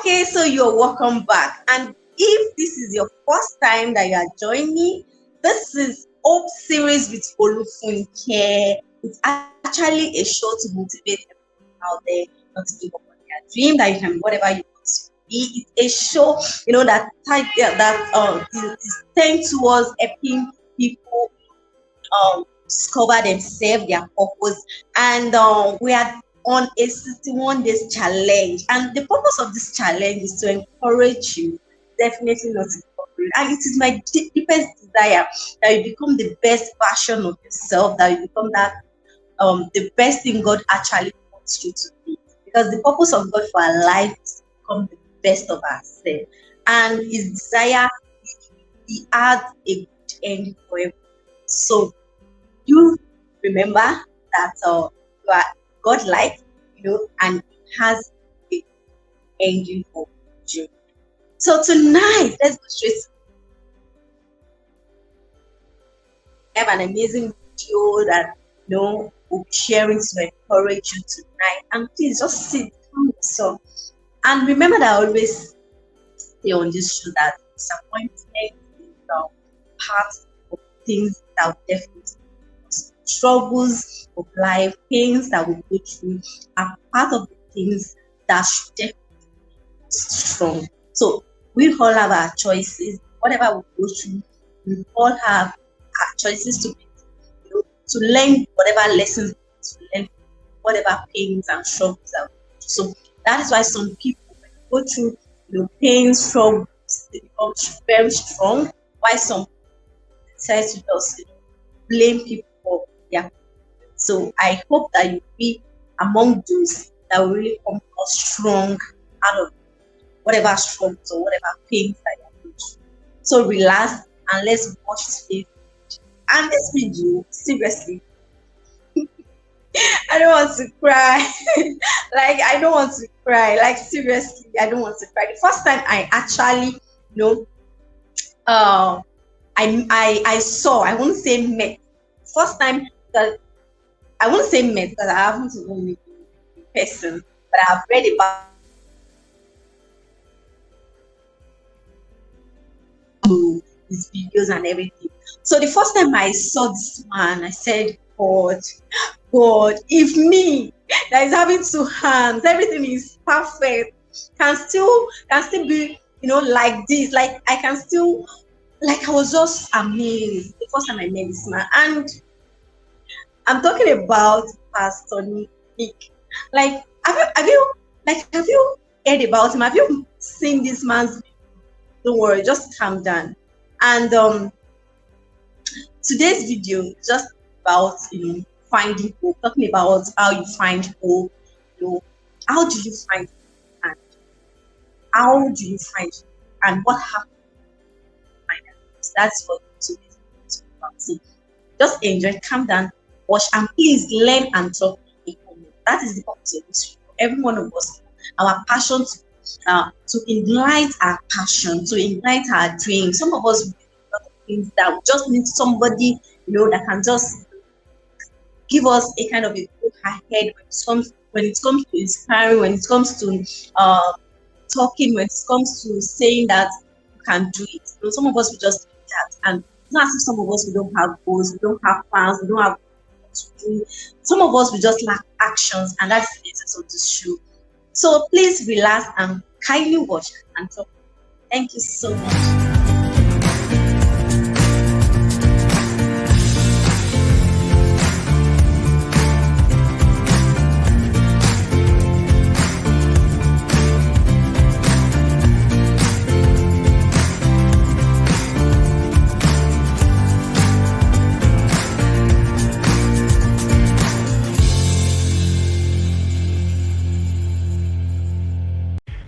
Okay, so you're welcome back. And if this is your first time that you are joining me, this is Hope Series with Olufunke. It's actually a show to motivate everyone out there not to give up on their dream, that you can be whatever you want to be. It's a show, that is tend towards helping people discover themselves, their purpose, and we are on a 61 days challenge. And the purpose of this challenge is to encourage you, definitely not to give up. And it is my deepest desire that you become the best version of yourself, that you become that the best thing God actually wants you to be. Because the purpose of God for our life is to become the best of ourselves. And his desire, he had a good end for everyone. So you remember that you are God-like, and it has a ending for you. So tonight, let's go straight. I have an amazing video that we'll be sharing to encourage you tonight. And please just sit down yourself. And remember that I always say on this show that disappointment is part of things that will definitely struggles of life, pains that we go through are part of the things that should definitely be strong. So we all have our choices. Whatever we go through, we all have our choices to make, to learn whatever lessons, to learn whatever pains and struggles that we go through. So that is why some people go through pains, struggles, they become very strong. Why some decide to just blame people. Yeah. So I hope that you be among those that will really come out strong out of whatever struggles or whatever pains that you're going through. So relax and let's watch this video. And this video, seriously, I don't want to cry. I don't want to cry. Seriously, I don't want to cry. The first time I actually, I saw, I won't say met. First time that I won't say met because I haven't even met in person, but I've read about his videos and everything. So the first time I saw this man, I said, God, if me that is having two hands, everything is perfect, can still be, like this, I can still, I was just amazed the first time I met this man. And I'm talking about Pastor Nick. Have you heard about him? Have you seen this man's video? Don't worry, just calm down. And today's video is just about finding hope, talking about how you find hope. How do you find hope, and how do you find hope, and what happens? That's what today's video is about. So just enjoy, calm down, watch, and please learn and talk. That is the purpose of this video. Every one of us, our passion to ignite our passion, to ignite our dreams. Some of us do a lot of things that we just need somebody, that can just give us a kind of a go ahead when it comes to inspiring, when it comes to talking, when it comes to saying that you can do it. Some of us will just do that, and it's not as if some of us we don't have goals, we don't have plans, we don't have what to do. Some of us we just lack actions, and that's the essence of this show. So please relax and kindly watch and talk. Thank you so much.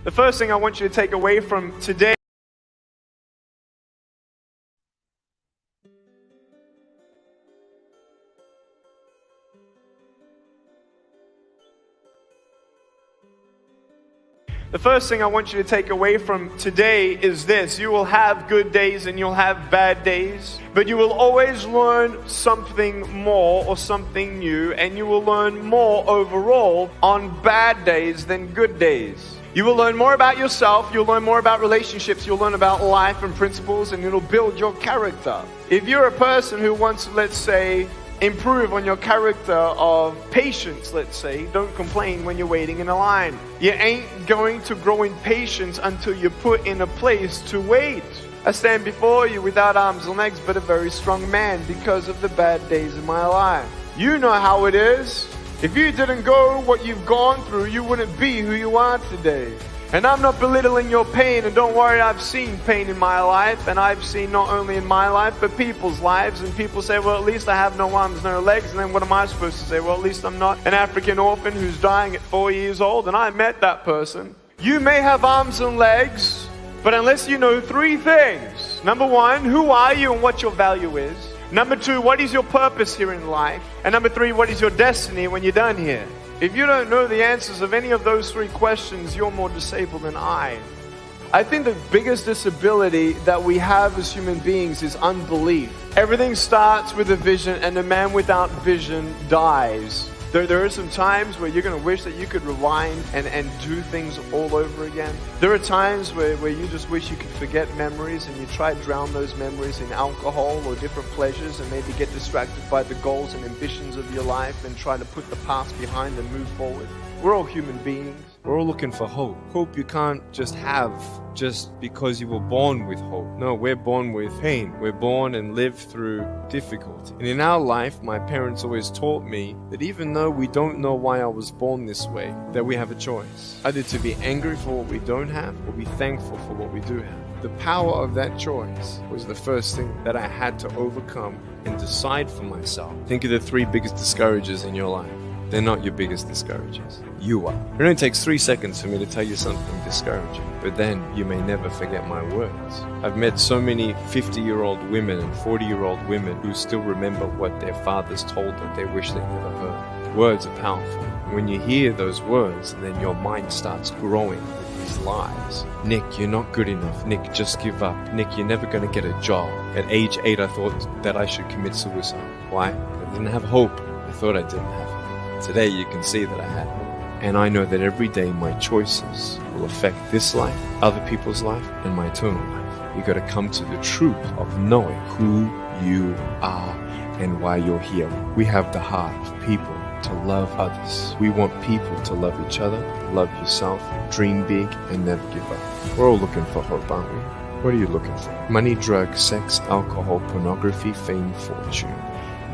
The first thing I want you to take away from today is this: you will have good days and you'll have bad days, but you will always learn something more or something new, and you will learn more overall on bad days than good days. You will learn more about yourself, you'll learn more about relationships, you'll learn about life and principles, and it'll build your character. If you're a person who wants to, let's say, improve on your character of patience, let's say, don't complain when you're waiting in a line. You ain't going to grow in patience until you're put in a place to wait. I stand before you without arms and legs, but a very strong man because of the bad days of my life. You know how it is. If you didn't go what you've gone through, you wouldn't be who you are today. And I'm not belittling your pain, and don't worry, I've seen pain in my life, and I've seen not only in my life, but people's lives, and people say, well, at least I have no arms, no legs, and then what am I supposed to say? Well, at least I'm not an African orphan who's dying at 4 years old, and I met that person. You may have arms and legs, but unless you know three things. Number one, who are you and what your value is? Number two, what is your purpose here in life? And number three, what is your destiny when you're done here? If you don't know the answers of any of those three questions, you're more disabled than I. I think the biggest disability that we have as human beings is unbelief. Everything starts with a vision, and a man without vision dies. There are some times where you're going to wish that you could rewind and do things all over again. There are times where you just wish you could forget memories, and you try to drown those memories in alcohol or different pleasures, and maybe get distracted by the goals and ambitions of your life and try to put the past behind and move forward. We're all human beings. We're all looking for hope. Hope you can't just have just because you were born with hope. No, we're born with pain. We're born and live through difficulty. And in our life, my parents always taught me that even though we don't know why I was born this way, that we have a choice. Either to be angry for what we don't have, or be thankful for what we do have. The power of that choice was the first thing that I had to overcome and decide for myself. Think of the three biggest discouragers in your life. They're not your biggest discouragers. You are. It only takes 3 seconds for me to tell you something discouraging, but then you may never forget my words. I've met so many 50-year-old women and 40-year-old women who still remember what their fathers told them they wish they never heard. Words are powerful. When you hear those words, then your mind starts growing with these lies. Nick, you're not good enough. Nick, just give up. Nick, you're never going to get a job. At age 8, I thought that I should commit suicide. Why? I didn't have hope. I thought I didn't have hope. Today you can see that I had hope. And I know that every day my choices will affect this life, other people's life, and my eternal life. You got to come to the truth of knowing who you are and why you're here. We have the heart of people to love others. We want people to love each other, love yourself, dream big, and never give up. We're all looking for hope, aren't we? What are you looking for? Money, drugs, sex, alcohol, pornography, fame, fortune.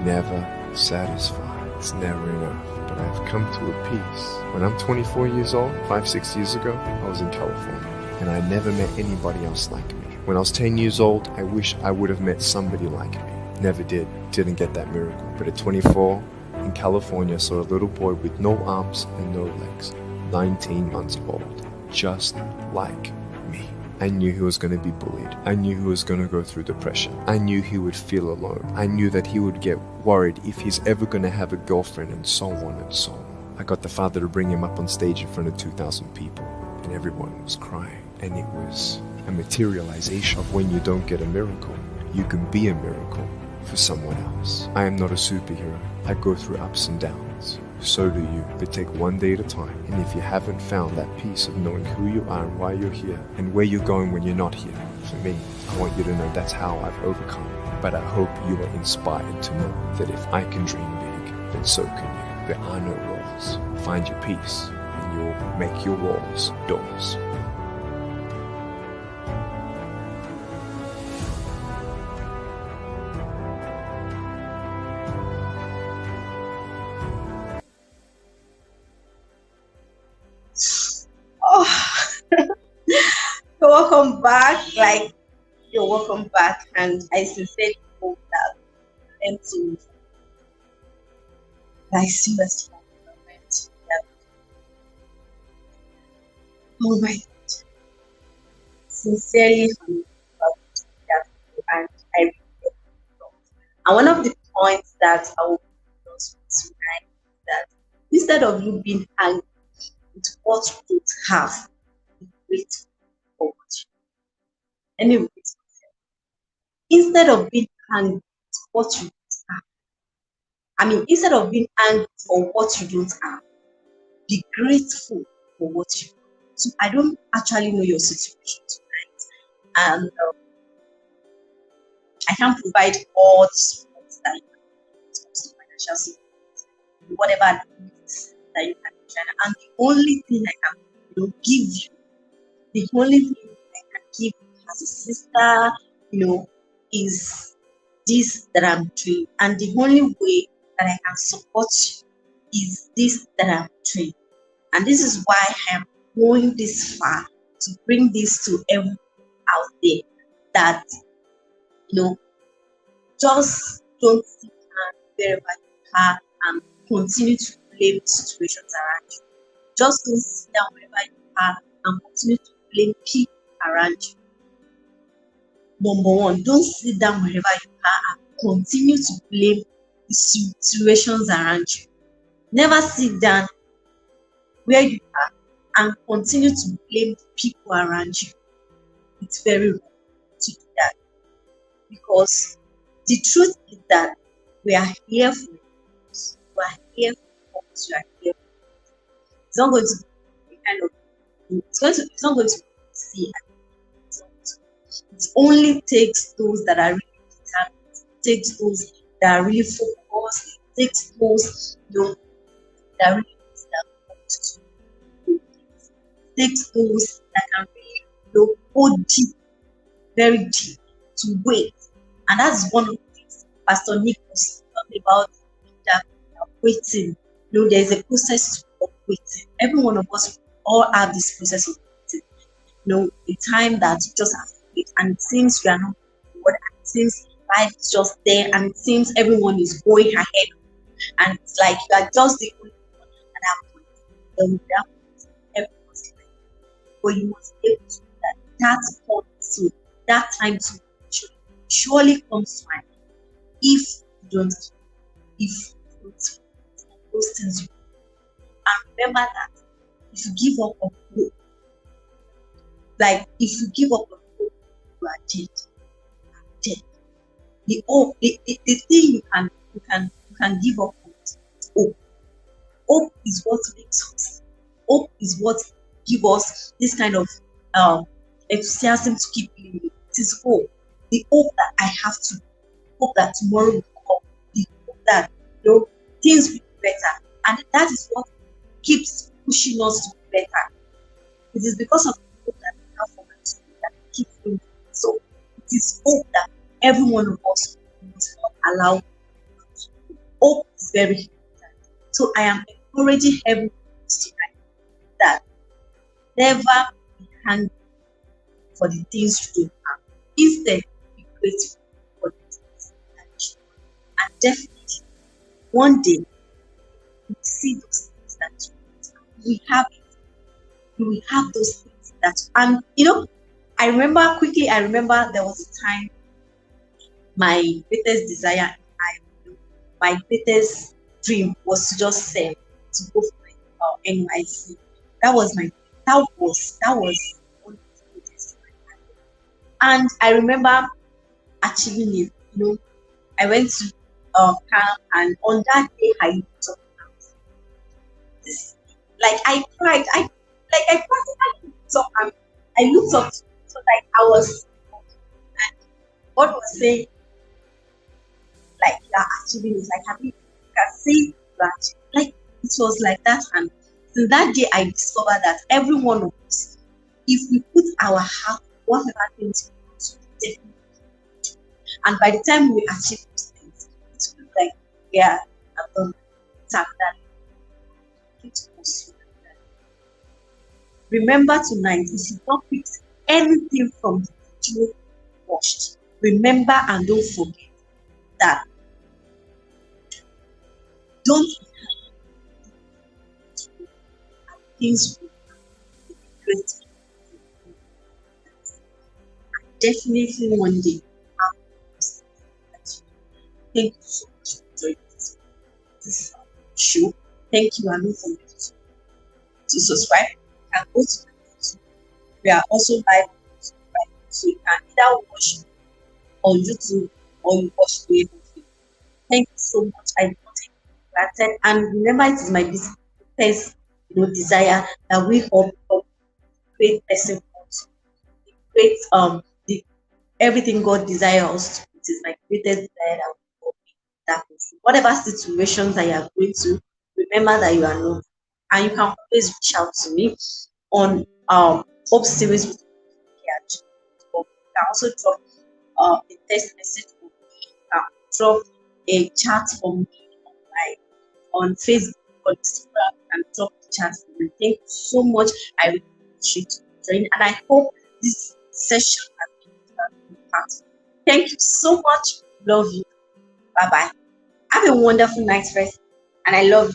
Never satisfied. It's never enough. But I've come to a peace. When I'm 24 years old, 5-6 years ago, I was in California, and I never met anybody else like me. When I was 10 years old, I wish I would have met somebody like me. Never did. Didn't get that miracle. But at 24, in California, I saw a little boy with no arms and no legs, 19 months old, just like me. I knew he was going to be bullied. I knew he was going to go through depression. I knew he would feel alone. I knew that he would get worried if he's ever going to have a girlfriend, and so on and so on. I got the father to bring him up on stage in front of 2,000 people, and everyone was crying. And it was a materialization of when you don't get a miracle, you can be a miracle for someone else. I am not a superhero. I go through ups and downs. So do you, but take one day at a time. And if you haven't found that peace of knowing who you are and why you're here and where you're going when you're not here, for me, I want you to know that's how I've overcome. But I hope you are inspired to know that if I can dream big, then so can you. There are no walls. Find your peace, and you'll make your walls doors. Oh, you're welcome back. You're welcome back, and I sincerely hope that and to seriously oh my God. Sincerely from and I really get it. And one of the points that I will discuss with tonight is that instead of you being angry with what you don't have, be grateful for what you have. Anyway, instead of being angry with what you don't have, instead of being angry for what you don't have, be grateful for what you have. So I don't actually know your situation tonight, and I can't provide all the support that you can when it comes to financial support, whatever needs that you can try. And the only thing I can, give you, the only thing I can give you as a sister, is this that I'm doing, and the only way that I can support you is this that I'm doing. And this is why I'm going this far to bring this to everyone out there that, you know, just don't sit down wherever you are and continue to blame situations around you. Just don't sit down wherever you are and continue to blame people around you. Number one, don't sit down wherever you are and continue to blame the situations around you. Never sit down where you are and continue to blame the people around you. It's very wrong to do that, because the truth is that we are here for you. We are here for us. We are here for you. It's not going to be kind of, it's not going to see. It only takes those that are really determined. It takes those that are really focused. It takes those, that really want to do things. It takes those that can really, go deep, very deep, to wait. And that's one of the things Pastor Nick was talking about, that waiting. There's a process of waiting. Every one of us all have this process of waiting. The time that you just have to wait, and it seems you are not bored, and it seems life is just there, and it seems everyone is going ahead, and it's like you are just the only one at that point. Then that everyone's like, but you must be able to do that point soon. That time to surely comes to mind if you don't those things you do. And remember that if you give up on hope, like if you give up on hope, you are dead. Dead. The hope, the thing you can give up on is hope. Hope is what makes us. Hope is what gives us this kind of enthusiasm to keep living. It is hope. The hope that I have to, hope that tomorrow will come, the hope that things will be better, and that is what keeps pushing us to be better. It is because of the hope that we have for us that we keep doing it. So it is hope that every one of us must not allow. Hope is very important. So I am encouraging everyone tonight that never be hungry for the things you don't have. Instead, be grateful for the things that you have. And definitely, one day, you will see those things that you want. We have it. You will have those things that, and I remember there was a time my greatest desire in life, my greatest dream was to just say to go for my NYC. That was one of the greatest. And I remember achieving it. I went to camp, and on that day I looked up. This, like I cried. I practically looked up, and I looked up. So like I was, and God was saying, like, you are achieving it. Like, you can see you are achieving. Like, it was like that. And since that day I discovered that every one of us, if we put our heart, whatever things we want to definitely do. And by the time we achieve those things, it will be like, yeah, I've done that. Remember tonight, if you don't pick anything from the video watched, remember and don't forget that don't things will be great. Definitely one day. Thank you so much for joining this show. Thank you, and don't forget to subscribe. You can go to my YouTube. We are also live on YouTube, so you can either watch on YouTube or you watch the video. Thank you so much. I don't take it for granted. And remember, it is my biggest desire that we all become great person wants, the great the everything God desires us to. It is my greatest desire that we will be that person. Whatever situations that you are going to, remember that you are not, and you can always reach out to me on Hope Series with Care. You can also drop a text message for me. You can drop a chat for me on Facebook, on Instagram, and drop the chat for me. Thank you so much. I really appreciate you joining, and I hope this session has been impactful. Thank you so much. Love you. Bye bye. Have a wonderful night, first, and I love you.